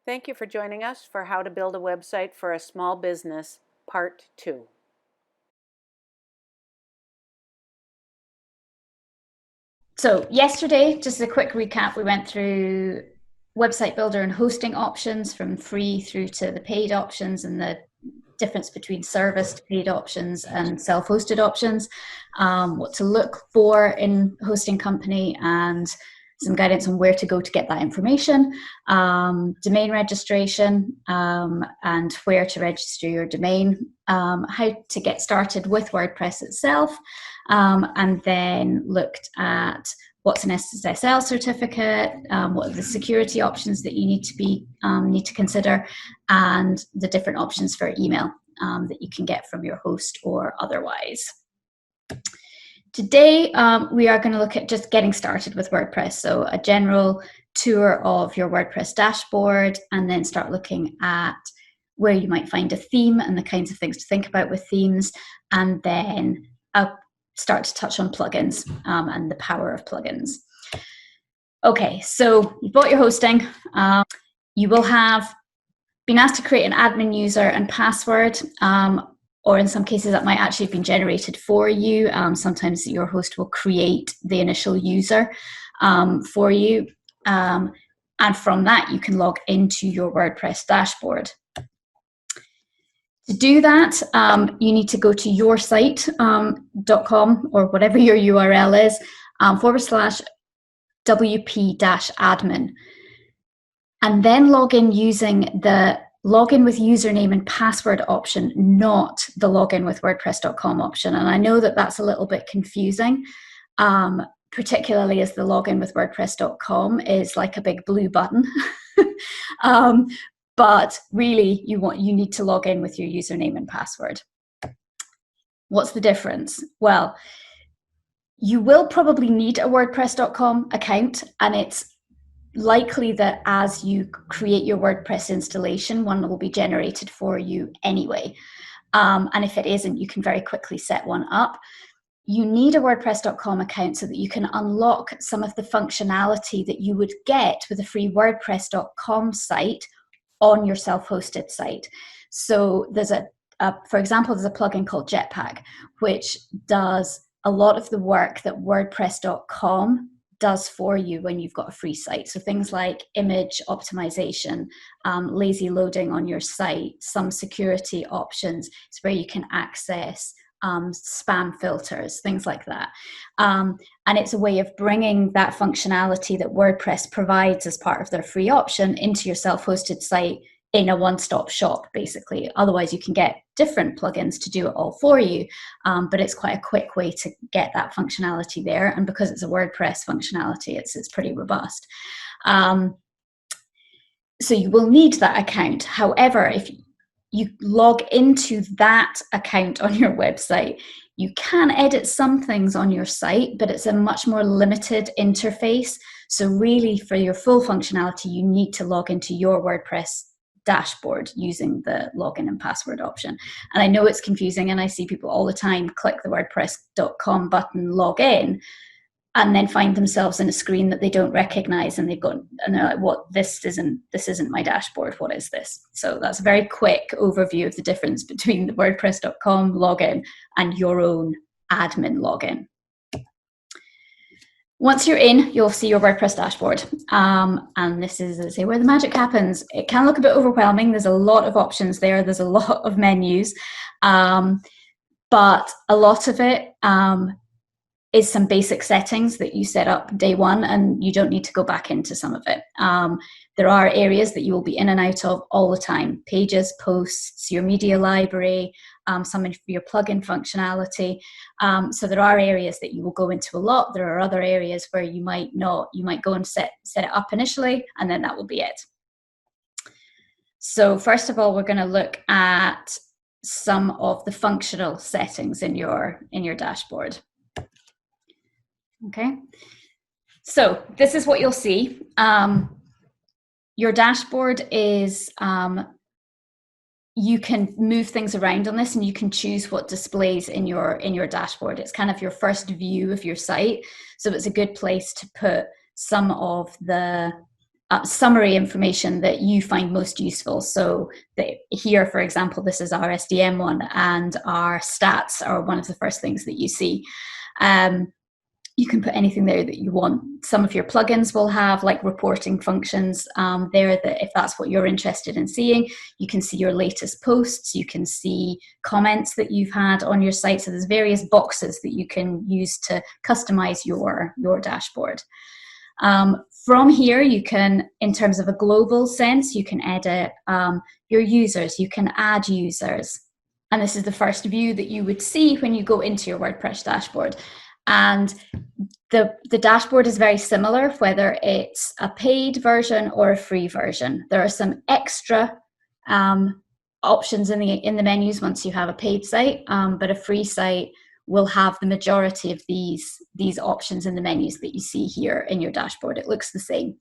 Thank you for joining us for How to Build a Website for a Small Business, Part 2. So yesterday, just a quick recap, we went through website builder and hosting options from free through to the paid options and the difference between service to paid options and self-hosted options, what to look for in hosting company, and some guidance on where to go to get that information, domain registration, and where to register your domain, how to get started with WordPress itself, and then looked at what's an SSL certificate, what are the security options that you need to consider, and the different options for email that you can get from your host or otherwise. Today, we are going to look at just getting started with WordPress. So a general tour of your WordPress dashboard, and then start looking at where you might find a theme and the kinds of things to think about with themes. And then I'll start to touch on plugins and the power of plugins. Okay, so you bought your hosting. You will have been asked to create an admin user and password, or in some cases that might actually have been generated for you. Sometimes your host will create the initial user for you. And from that, you can log into your WordPress dashboard. To do that, you need to go to yoursite.com or whatever your URL is, /wp-admin. And then log in using the login with username and password option, not the login with WordPress.com option. And I know that that's a little bit confusing, particularly as the login with WordPress.com is like a big blue button. But really, you need to log in with your username and password. What's the difference? Well, you will probably need a WordPress.com account, and it's likely that as you create your WordPress installation, one will be generated for you anyway. And if it isn't, you can very quickly set one up. You need a WordPress.com account so that you can unlock some of the functionality that you would get with a free WordPress.com site on your self-hosted site. So there's for example, there's a plugin called Jetpack, which does a lot of the work that WordPress.com does for you when you've got a free site. So things like image optimization, lazy loading on your site, some security options. It's where you can access spam filters, things like that. And it's a way of bringing that functionality that WordPress provides as part of their free option into your self-hosted site in a one-stop shop, basically. Otherwise, you can get different plugins to do it all for you, but it's quite a quick way to get that functionality there. And because it's a WordPress functionality, it's pretty robust. So you will need that account. However, if you log into that account on your website, you can edit some things on your site, but it's a much more limited interface. So really, for your full functionality, you need to log into your WordPress dashboard using the login and password option. And I know it's confusing, and I see people all the time click the WordPress.com button, log in, and then find themselves in a screen that they don't recognize, and they're like, "What? This isn't my dashboard. What is this?" So that's a very quick overview of the difference between the WordPress.com login and your own admin login. Once you're in, you'll see your WordPress dashboard. And this is, as I say, where the magic happens. It can look a bit overwhelming. There's a lot of options there. There's a lot of menus. But a lot of it is some basic settings that you set up day one, and you don't need to go back into some of it. There are areas that you will be in and out of all the time: pages, posts, your media library, some of your plugin functionality. So there are areas that you will go into a lot. There are other areas where you might not. You might go and set it up initially, and then that will be it. So first of all, we're going to look at some of the functional settings in your dashboard. Okay, so this is what you'll see. Your dashboard is, you can move things around on this, and you can choose what displays in your dashboard. It's kind of your first view of your site, so it's a good place to put some of the summary information that you find most useful. So here, for example, this is our SDM one, and our stats are one of the first things that you see. You can put anything there that you want. Some of your plugins will have like reporting functions there, that if that's what you're interested in seeing. You can see your latest posts, you can see comments that you've had on your site. So there's various boxes that you can use to customize your dashboard. From here, you can, in terms of a global sense, you can edit your users, you can add users. And this is the first view that you would see when you go into your WordPress dashboard. And the dashboard is very similar, whether it's a paid version or a free version. There are some extra options in the menus once you have a paid site, but a free site will have the majority of these options in the menus that you see here in your dashboard. It looks the same.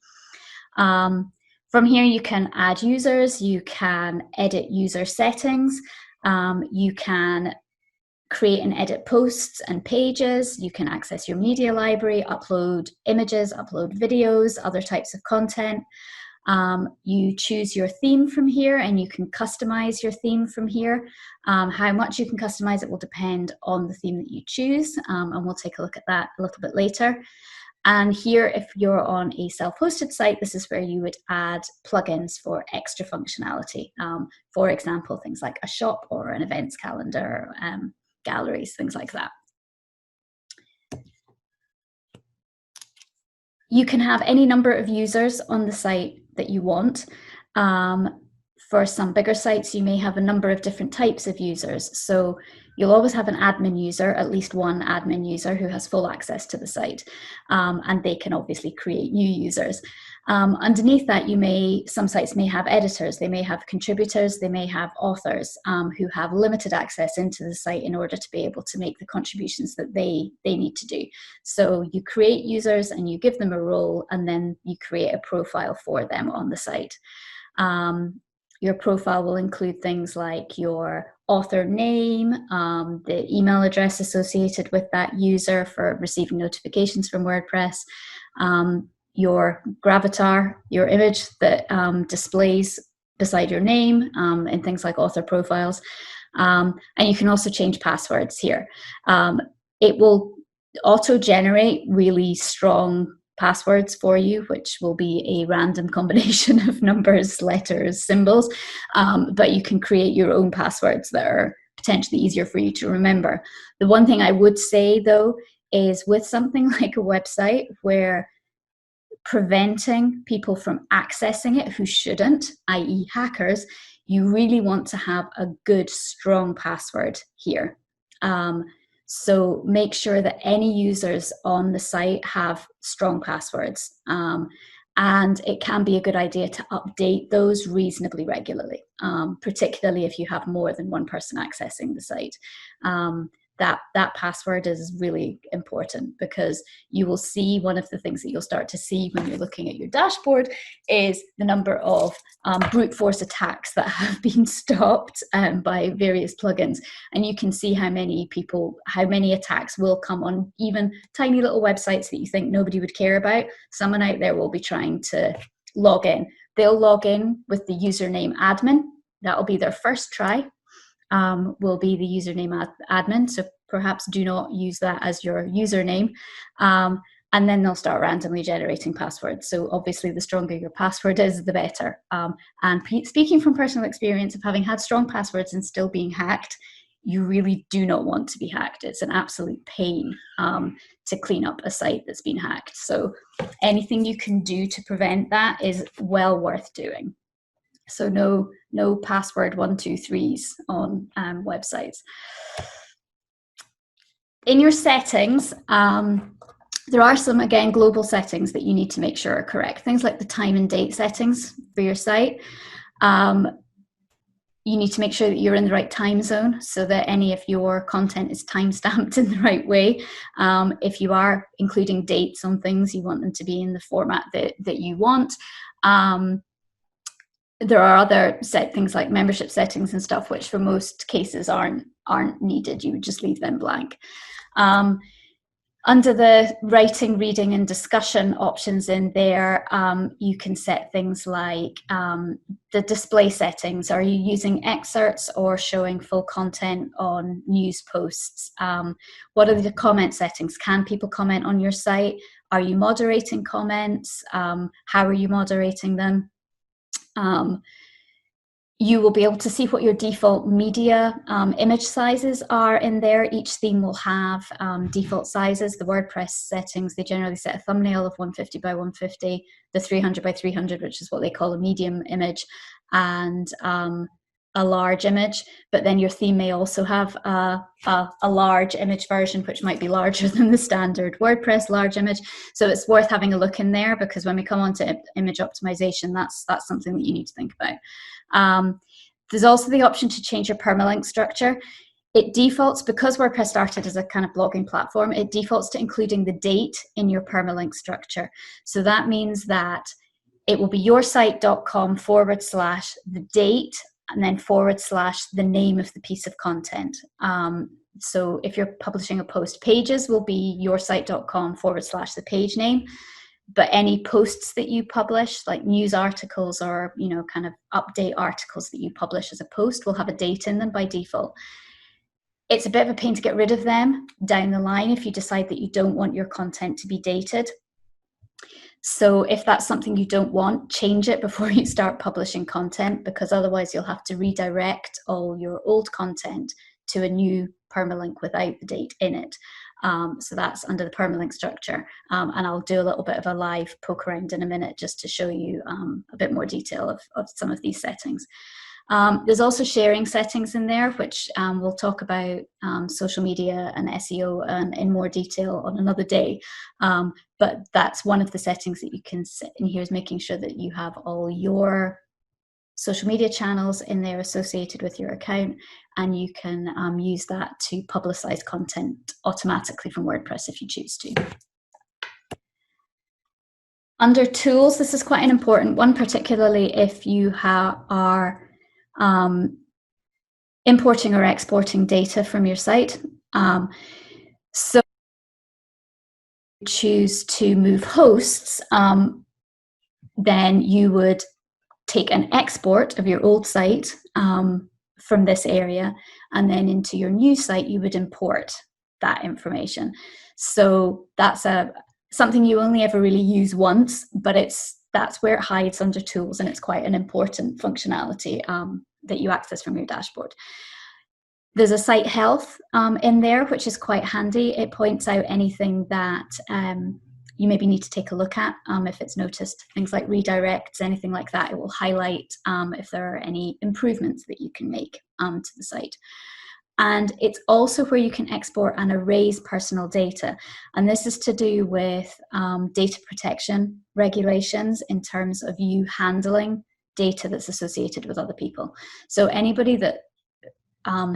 From here, you can add users, you can edit user settings, you can create and edit posts and pages, you can access your media library, upload images, upload videos, other types of content. You choose your theme from here, and you can customize your theme from here. How much you can customize it will depend on the theme that you choose, and we'll take a look at that a little bit later. And here, if you're on a self-hosted site, this is where you would add plugins for extra functionality. For example, things like a shop or an events calendar, galleries, things like that. You can have any number of users on the site that you want. For some bigger sites, you may have a number of different types of users. So you'll always have an admin user, at least one admin user who has full access to the site. And they can obviously create new users. Underneath that, some sites may have editors, they may have contributors, they may have authors who have limited access into the site in order to be able to make the contributions that they need to do. So you create users and you give them a role, and then you create a profile for them on the site. Your profile will include things like your author name, the email address associated with that user for receiving notifications from WordPress, your gravatar, your image that displays beside your name in things like author profiles. And you can also change passwords here. It will auto-generate really strong passwords for you, which will be a random combination of numbers, letters, symbols, but you can create your own passwords that are potentially easier for you to remember. The one thing I would say, though, is with something like a website where preventing people from accessing it who shouldn't, i.e. hackers, you really want to have a good, strong password here. So make sure that any users on the site have strong passwords. And it can be a good idea to update those reasonably regularly, particularly if you have more than one person accessing the site. That password is really important, because you will see, one of the things that you'll start to see when you're looking at your dashboard is the number of brute force attacks that have been stopped by various plugins. And you can see how many attacks will come on even tiny little websites that you think nobody would care about. Someone out there will be trying to log in. They'll log in with the username admin. That'll be their first try. Will be the username admin, so perhaps do not use that as your username, and then they'll start randomly generating passwords. So obviously the stronger your password is, the better. And speaking from personal experience of having had strong passwords and still being hacked, you really do not want to be hacked. It's an absolute pain to clean up a site that's been hacked. So anything you can do to prevent that is well worth doing. So no password 123s on websites. In your settings, there are some, again, global settings that you need to make sure are correct. Things like the time and date settings for your site. You need to make sure that you're in the right time zone so that any of your content is time-stamped in the right way. If you are including dates on things, you want them to be in the format that you want. There are other things like membership settings and stuff, which for most cases aren't needed. You would just leave them blank. Under the writing, reading and discussion options in there, you can set things like the display settings. Are you using excerpts or showing full content on news posts? What are the comment settings? Can people comment on your site? Are you moderating comments? How are you moderating them? You will be able to see what your default media image sizes are in there. Each theme will have default sizes. The WordPress settings, they generally set a thumbnail of 150 by 150, the 300 by 300, which is what they call a medium image, and a large image. But then your theme may also have a large image version, which might be larger than the standard WordPress large image. So it's worth having a look in there, because when we come on to image optimization, that's something that you need to think about. There's also the option to change your permalink structure. It defaults, because WordPress started as a kind of blogging platform, it defaults to including the date in your permalink structure. So that means that it will be yoursite.com / the date and then / the name of the piece of content. So if you're publishing a post, pages will be yoursite.com / the page name. But any posts that you publish, like news articles or, you know, kind of update articles that you publish as a post, will have a date in them by default. It's a bit of a pain to get rid of them down the line if you decide that you don't want your content to be dated. So if that's something you don't want, change it before you start publishing content, because otherwise you'll have to redirect all your old content to a new permalink without the date in it. So that's under the permalink structure. And I'll do a little bit of a live poke around in a minute just to show you a bit more detail of some of these settings. There's also sharing settings in there, which we'll talk about social media and SEO and in more detail on another day. But that's one of the settings that you can set in here, is making sure that you have all your social media channels in there associated with your account, and you can use that to publicize content automatically from WordPress if you choose to. Under tools, this is quite an important one, particularly if you are importing or exporting data from your site. So choose to move hosts, then you would take an export of your old site from this area, and then into your new site you would import that information. So that's something you only ever really use once, but that's where it hides under tools, and it's quite an important functionality that you access from your dashboard. There's a site health in there, which is quite handy. It points out anything that you maybe need to take a look at if it's noticed, things like redirects, anything like that. It will highlight if there are any improvements that you can make to the site. And it's also where you can export and erase personal data. And this is to do with data protection regulations in terms of you handling data that's associated with other people. So anybody that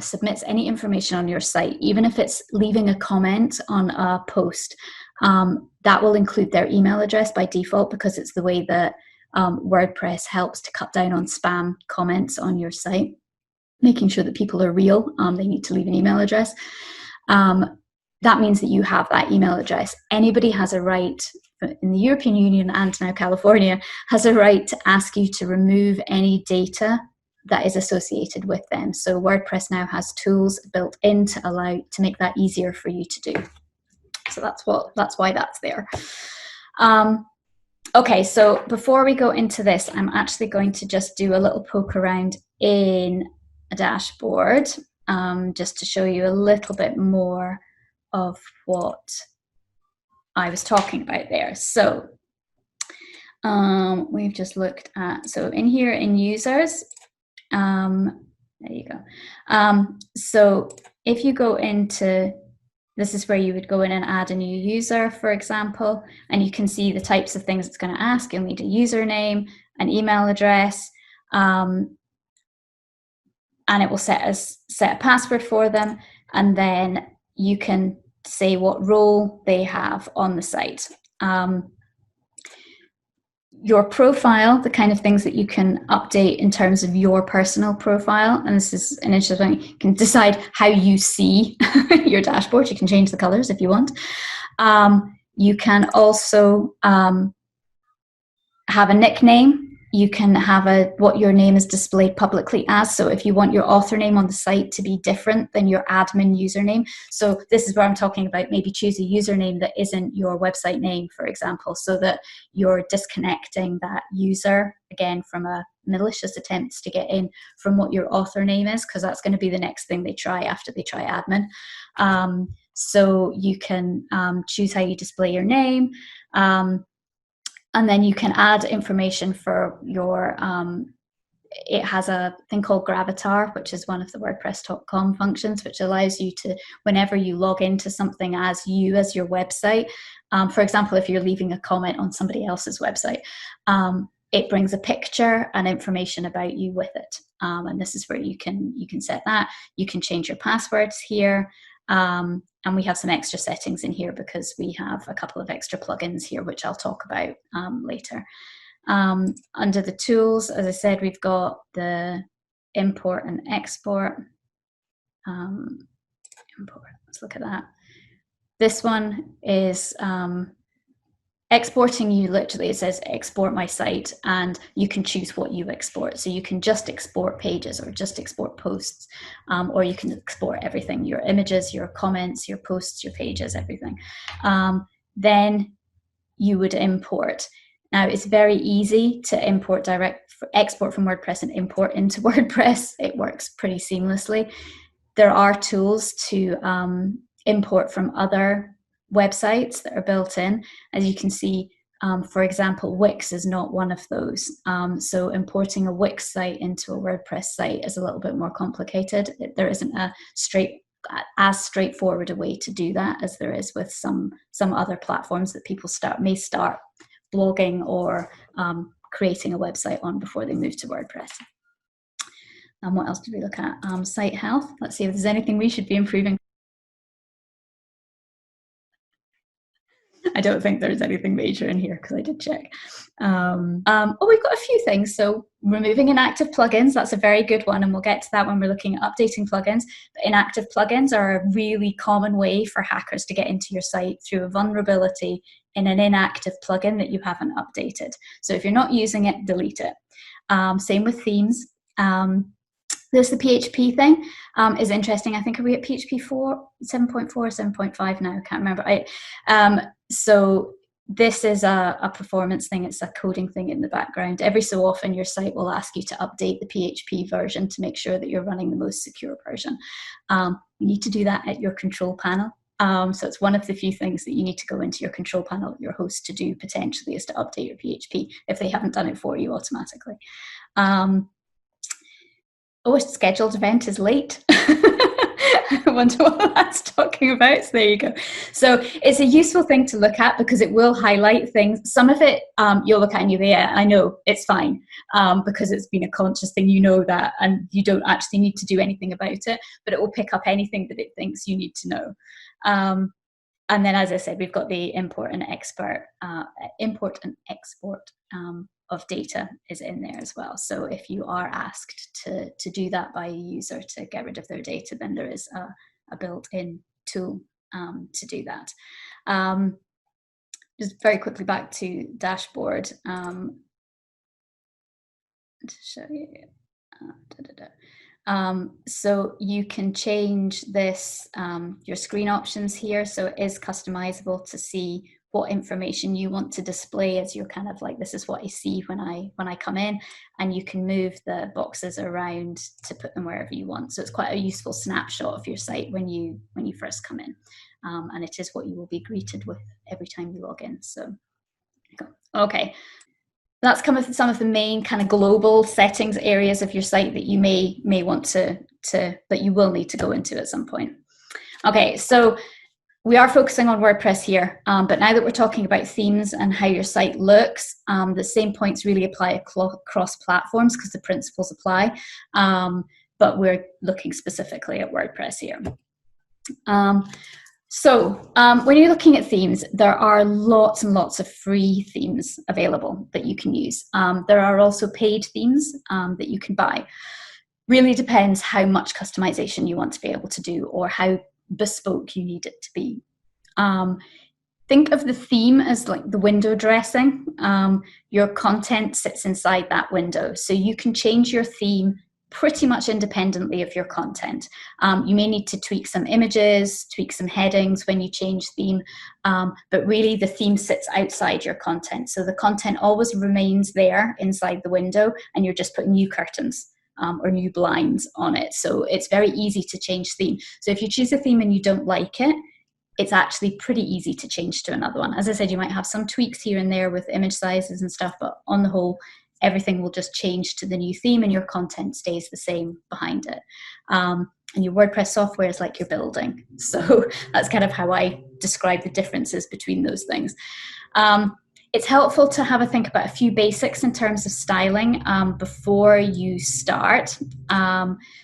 submits any information on your site, even if it's leaving a comment on a post, that will include their email address by default, because it's the way that WordPress helps to cut down on spam comments on your site, making sure that people are real. They need to leave an email address. That means that you have that email address. Anybody has a right, in the European Union and now California, has a right to ask you to remove any data that is associated with them. So WordPress now has tools built in to make that easier for you to do. So that's why that's there. Okay, so before we go into this, I'm actually going to just do a little poke around in a dashboard, just to show you a little bit more of what I was talking about there. So we've just looked at, so in here in users, there you go. So if you go into, this is where you would go in and add a new user, for example, and you can see the types of things it's going to ask. You'll need a username, an email address, and it will set a password for them, and then you can say what role they have on the site. Your profile, the kind of things that you can update in terms of your personal profile, and this is an interesting thing, you can decide how you see your dashboard. You can change the colors if you want. You can also have a nickname. You can have what your name is displayed publicly as. So if you want your author name on the site to be different than your admin username. So this is where I'm talking about maybe choose a username that isn't your website name, for example, so that you're disconnecting that user, again, from a malicious attempts to get in, from what your author name is, because that's going to be the next thing they try after they try admin. So you can choose how you display your name. And then you can add information for your, it has a thing called Gravatar, which is one of the WordPress.com functions, which allows you to, whenever you log into something as you, as your website, for example, if you're leaving a comment on somebody else's website, it brings a picture and information about you with it. And this is where you can set that. You can change your passwords here. And we have some extra settings in here because we have a couple of extra plugins here, which I'll talk about later. Under the tools, as I said, we've got the import and export. Import, let's look at that. This one is exporting. You literally, it says export my site, and you can choose what you export. So you can just export pages or just export posts, or you can export everything, your images, your comments, your posts, your pages, everything. Then you would import. Now it's very easy to import export from WordPress and import into WordPress. It works pretty seamlessly. There are tools to import from other websites that are built in. As you can see, for example, Wix is not one of those. So importing a Wix site into a WordPress site is a little bit more complicated. There isn't as straightforward a way to do that as there is with some other platforms that people may start blogging or creating a website on before they move to WordPress. And what else did we look at? Site health. Let's see if there's anything we should be improving. I don't think there's anything major in here because I did check. We've got a few things. So removing inactive plugins, that's a very good one. And we'll get to that when we're looking at updating plugins. But inactive plugins are a really common way for hackers to get into your site through a vulnerability in an inactive plugin that you haven't updated. So if you're not using it, delete it. Same with themes. There's the PHP thing is interesting. I think, are we at PHP 7.4 or 7.5 now? I can't remember. So this is a performance thing. It's a coding thing in the background. Every so often your site will ask you to update the PHP version to make sure that you're running the most secure version. You need to do that at your control panel. So it's one of the few things that you need to go into your control panel at your host to do potentially, is to update your PHP if they haven't done it for you automatically. A scheduled event is late. I wonder what that's talking about. So there you go. So it's a useful thing to look at because it will highlight things. Some of it you'll look at and you'll be, yeah, I know, it's fine, because it's been a conscious thing, you know that, and you don't actually need to do anything about it, but it will pick up anything that it thinks you need to know. And then, as I said, we've got the import and export of data is in there as well. So if you are asked to do that by a user to get rid of their data, then there is a built-in tool to do that. Just very quickly back to dashboard to show you. So you can change this, your screen options here. So it is customizable to see what information you want to display as you're kind of like, this is what I see when I come in, and you can move the boxes around to put them wherever you want. So it's quite a useful snapshot of your site when you first come in, and it is what you will be greeted with every time you log in. So okay, that's kind of some of the main kind of global settings areas of your site that you may want to that you will need to go into at some point. Okay, so we are focusing on WordPress here, but now that we're talking about themes and how your site looks, the same points really apply across platforms because the principles apply, but we're looking specifically at WordPress here. So when you're looking at themes, there are lots and lots of free themes available that you can use. There are also paid themes that you can buy. Really depends how much customization you want to be able to do or how bespoke you need it to be. Think of the theme as like the window dressing. Your content sits inside that window. So you can change your theme pretty much independently of your content. You may need to tweak some images, tweak some headings when you change theme, but really the theme sits outside your content. So the content always remains there inside the window, and you're just putting new curtains or new blinds on it. So it's very easy to change theme. So if you choose a theme and you don't like it, it's actually pretty easy to change to another one. As I said, you might have some tweaks here and there with image sizes and stuff, but on the whole, everything will just change to the new theme and your content stays the same behind it. And your WordPress software is like your building. So that's kind of how I describe the differences between those things. It's helpful to have a think about a few basics in terms of styling before you start.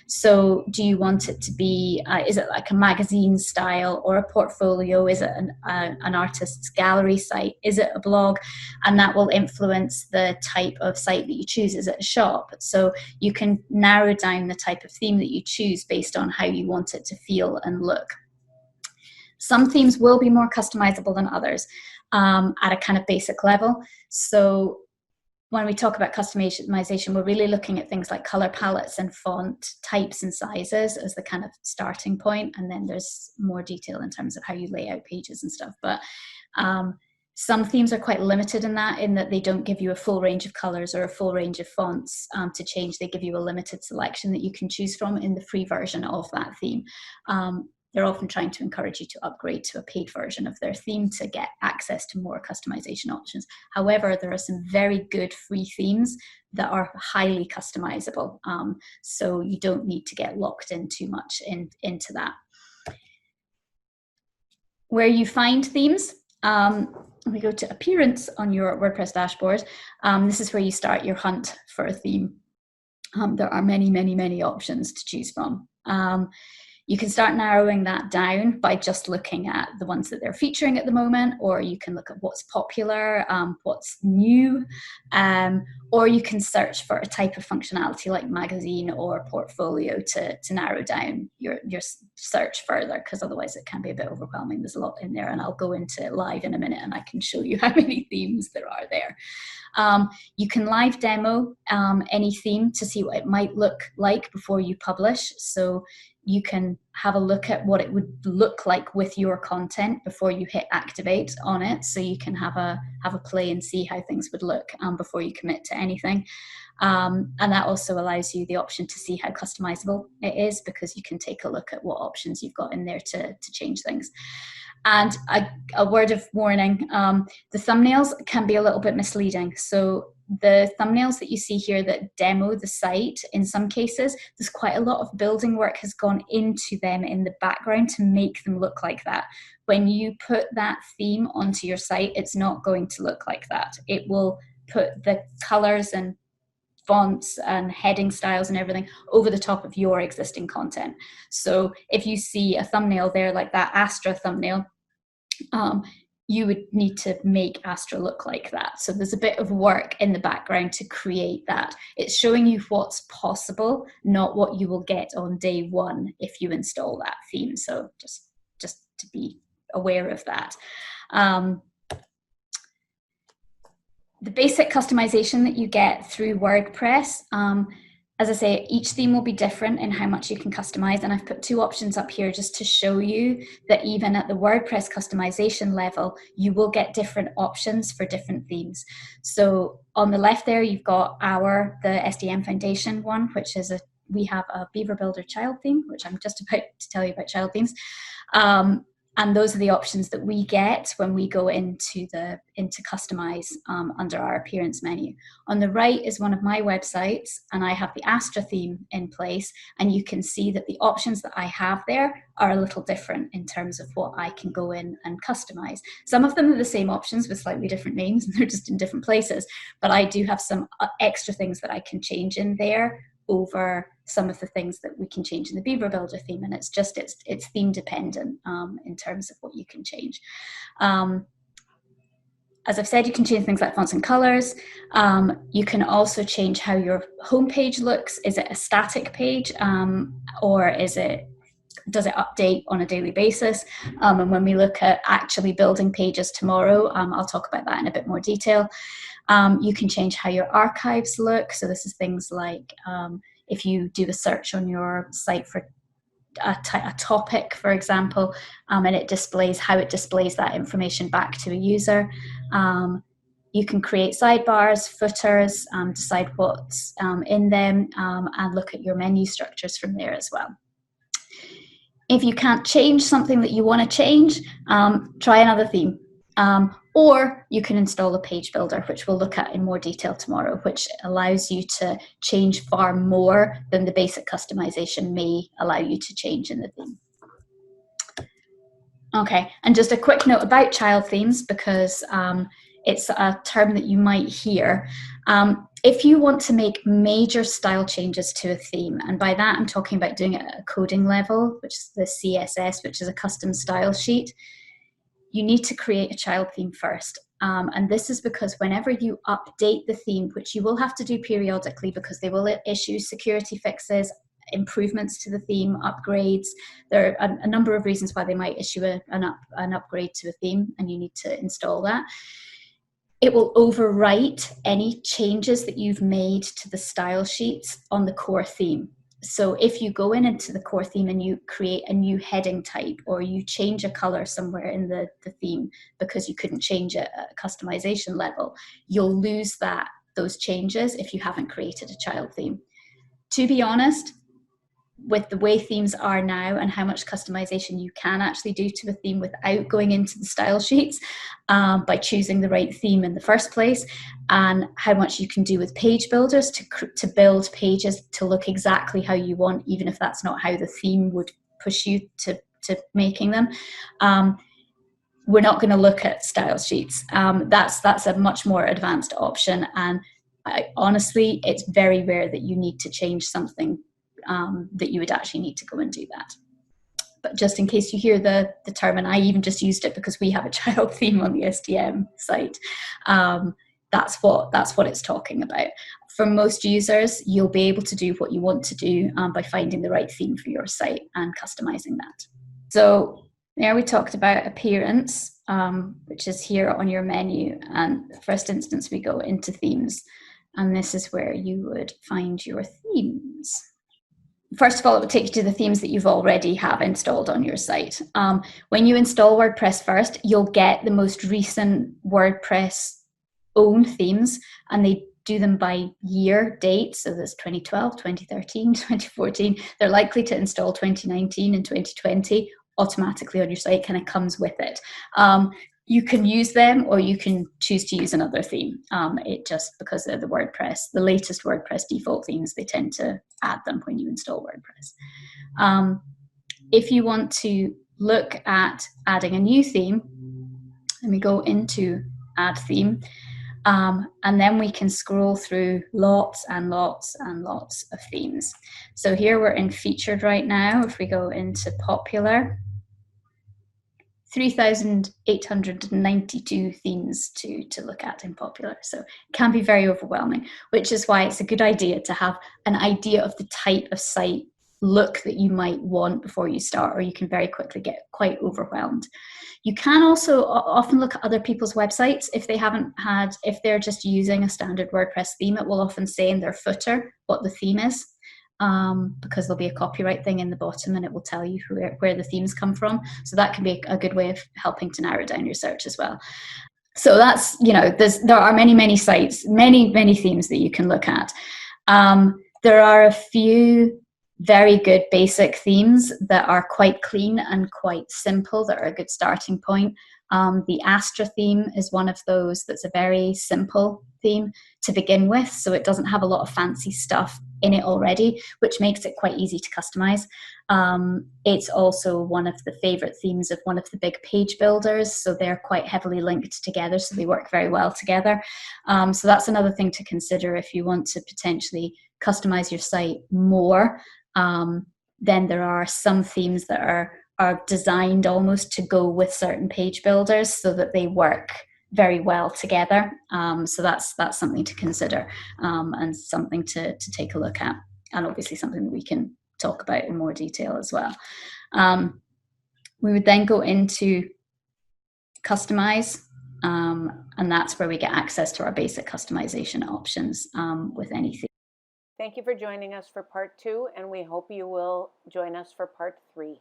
So do you want it to be, is it like a magazine style or a portfolio? Is it an artist's gallery site? Is it a blog? And that will influence the type of site that you choose. Is it a shop? So you can narrow down the type of theme that you choose based on how you want it to feel and look. Some themes will be more customizable than others at a kind of basic level. So when we talk about customization, we're really looking at things like color palettes and font types and sizes as the kind of starting point. And then there's more detail in terms of how you lay out pages and stuff. But some themes are quite limited in that they don't give you a full range of colors or a full range of fonts to change. They give you a limited selection that you can choose from in the free version of that theme. They're often trying to encourage you to upgrade to a paid version of their theme to get access to more customization options. However, there are some very good free themes that are highly customizable. So you don't need to get locked in too much into that. Where you find themes, we go to Appearance on your WordPress dashboard. This is where you start your hunt for a theme. There are many, many, many options to choose from. You can start narrowing that down by just looking at the ones that they're featuring at the moment, or you can look at what's popular, what's new, or you can search for a type of functionality like magazine or portfolio to narrow down your search further, because otherwise it can be a bit overwhelming. There's a lot in there, and I'll go into it live in a minute and I can show you how many themes there are there. You can live demo any theme to see what it might look like before you publish. So you can have a look at what it would look like with your content before you hit activate on it. So you can have a play and see how things would look before you commit to anything. And that also allows you the option to see how customizable it is, because you can take a look at what options you've got in there to change things. And a word of warning, the thumbnails can be a little bit misleading. So the thumbnails that you see here that demo the site, in some cases, there's quite a lot of building work has gone into them in the background to make them look like that. When you put that theme onto your site, it's not going to look like that. It will put the colors and fonts and heading styles and everything over the top of your existing content. So if you see a thumbnail there like that Astra thumbnail, you would need to make Astra look like that. So there's a bit of work in the background to create that. It's showing you what's possible, not what you will get on day one if you install that theme. So just to be aware of that. The basic customization that you get through WordPress, as I say, each theme will be different in how much you can customize. And I've put two options up here just to show you that even at the WordPress customization level, you will get different options for different themes. So on the left there, you've got the SDM Foundation one, which is we have a Beaver Builder child theme, which I'm just about to tell you about child themes. And those are the options that we get when we go into customize under our appearance menu. On the right is one of my websites, and I have the Astra theme in place, and you can see that the options that I have there are a little different in terms of what I can go in and customize. Some of them are the same options with slightly different names, and they're just in different places, but I do have some extra things that I can change in there over some of the things that we can change in the Beaver Builder theme, and it's theme dependent in terms of what you can change. As I've said, you can change things like fonts and colors. You can also change how your homepage looks. Is it a static page or is it Does it update on a daily basis? And when we look at actually building pages tomorrow, I'll talk about that in a bit more detail. You can change how your archives look. So this is things like if you do a search on your site for a topic, for example, and it displays how it displays that information back to a user. You can create sidebars, footers, decide what's in them, and look at your menu structures from there as well. If you can't change something that you want to change, try another theme. Or you can install a page builder, which we'll look at in more detail tomorrow, which allows you to change far more than the basic customization may allow you to change in the theme. Okay, and just a quick note about child themes, because it's a term that you might hear. If you want to make major style changes to a theme, and by that I'm talking about doing it at a coding level, which is the CSS, which is a custom style sheet, you need to create a child theme first. And this is because whenever you update the theme, which you will have to do periodically because they will issue security fixes, improvements to the theme, upgrades. There are a number of reasons why they might issue an upgrade to a theme, and you need to install that. It will overwrite any changes that you've made to the style sheets on the core theme. So if you go into the core theme and you create a new heading type, or you change a color somewhere in the theme because you couldn't change it at a customization level, you'll lose those changes if you haven't created a child theme. To be honest, with the way themes are now and how much customization you can actually do to a theme without going into the style sheets, by choosing the right theme in the first place, and how much you can do with page builders to build pages to look exactly how you want, even if that's not how the theme would push you to making them. We're not going to look at style sheets. That's a much more advanced option, and honestly, it's very rare that you need to change something that you would actually need to go and do that. But just in case you hear the term, and I even just used it because we have a child theme on the SDM site, that's what it's talking about. For most users, you'll be able to do what you want to do by finding the right theme for your site and customizing that. So there we talked about appearance, which is here on your menu. And first instance, we go into themes, and this is where you would find your themes. First of all, it would take you to the themes that you've already have installed on your site. When you install WordPress first, you'll get the most recent WordPress own themes, and they do them by year date. So there's 2012, 2013, 2014. They're likely to install 2019 and 2020 automatically on your site, kind of comes with it. You can use them, or you can choose to use another theme. It just, because of the latest WordPress default themes, they tend to add them when you install WordPress. If you want to look at adding a new theme, let me go into Add Theme, and then we can scroll through lots and lots and lots of themes. So here we're in Featured right now. If we go into Popular, 3,892 themes to look at in Popular. So it can be very overwhelming, which is why it's a good idea to have an idea of the type of site look that you might want before you start, or you can very quickly get quite overwhelmed. You can also often look at other people's websites. If they're just using a standard WordPress theme, it will often say in their footer what the theme is. Because there'll be a copyright thing in the bottom, and it will tell you where the themes come from. So that can be a good way of helping to narrow down your search as well. So that's, there are many sites, many themes that you can look at. There are a few very good basic themes that are quite clean and quite simple, that are a good starting point. The Astra theme is one of those that's a very simple theme to begin with, so it doesn't have a lot of fancy stuff in it already, which makes it quite easy to customize. It's also one of the favorite themes of one of the big page builders, so they're quite heavily linked together, so they work very well together. So that's another thing to consider if you want to potentially customize your site more. Then there are some themes that are designed almost to go with certain page builders so that they work very well together. So that's something to consider, and something to take a look at, and obviously something that we can talk about in more detail as well. We would then go into customize, and that's where we get access to our basic customization options with any theme. Thank you for joining us for part 2, and we hope you will join us for part 3.